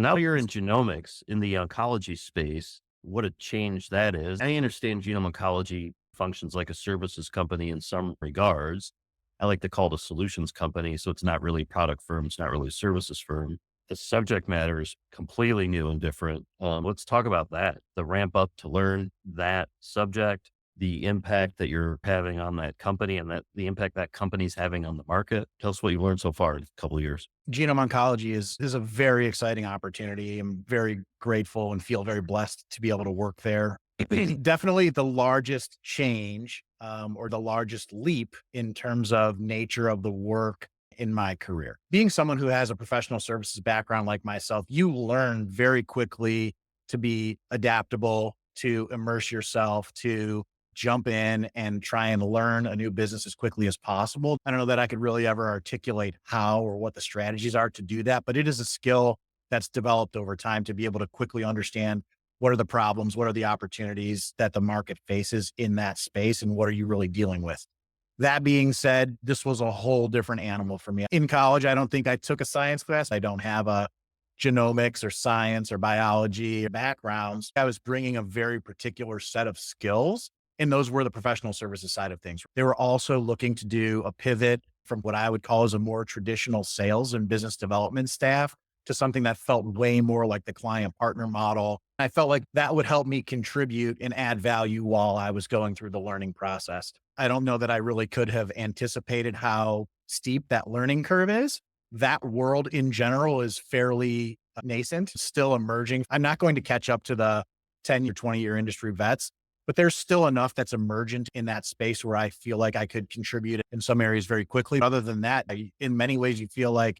Now you're in genomics in the oncology space. What a change that is. I understand genome oncology functions like a services company in some regards. I like to call it a solutions company. So it's not really a product firm. It's not really a services firm. The subject matter is completely new and different. Let's talk about that. The ramp up to learn that subject, the impact that you're having on that company and that the impact that company's having on the market. Tell us what you've learned so far in a couple of years. Genome Oncology is a very exciting opportunity. I'm very grateful and feel very blessed to be able to work there. Definitely the largest change, or the largest leap in terms of nature of the work in my career. Being someone who has a professional services background like myself, you learn very quickly to be adaptable, to immerse yourself, to jump in and try and learn a new business as quickly as possible. I don't know that I could really ever articulate how or what the strategies are to do that, but it is a skill that's developed over time to be able to quickly understand what are the problems, what are the opportunities that the market faces in that space, and what are you really dealing with. That being said, this was a whole different animal for me. In college, I don't think I took a science class. I don't have a genomics or science or biology backgrounds. I was bringing a very particular set of skills, and those were the professional services side of things. They were also looking to do a pivot from what I would call as a more traditional sales and business development staff to something that felt way more like the client partner model. I felt like that would help me contribute and add value while I was going through the learning process. I don't know that I really could have anticipated how steep that learning curve is. That world in general is fairly nascent, still emerging. I'm not going to catch up to the 10 or 20-year industry vets, but there's still enough that's emergent in that space where I feel like I could contribute in some areas very quickly. Other than that, in many ways, you feel like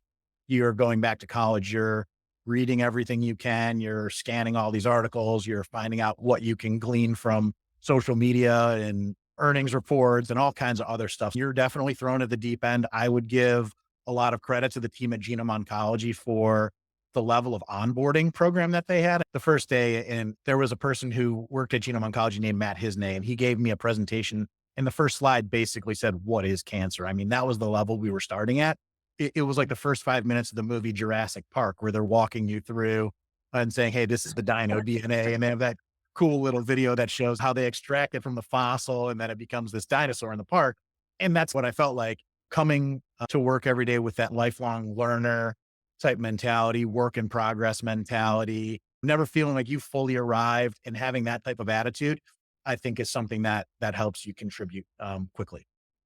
you're going back to college. You're reading everything you can. You're scanning all these articles. You're finding out what you can glean from social media and earnings reports and all kinds of other stuff. You're definitely thrown at the deep end. I would give a lot of credit to the team at Genome Oncology for the level of onboarding program that they had. The first day, and there was a person who worked at Genome Oncology named Matt Hisney, and he gave me a presentation. And the first slide basically said, "What is cancer?" I mean, that was the level we were starting at. It was like the first 5 minutes of the movie Jurassic Park, where they're walking you through and saying, "Hey, this is the dino DNA." And they have that cool little video that shows how they extract it from the fossil and then it becomes this dinosaur in the park. And that's what I felt like coming to work every day with that lifelong learner type mentality, work in progress mentality, never feeling like you fully arrived and having that type of attitude, I think is something that helps you contribute quickly.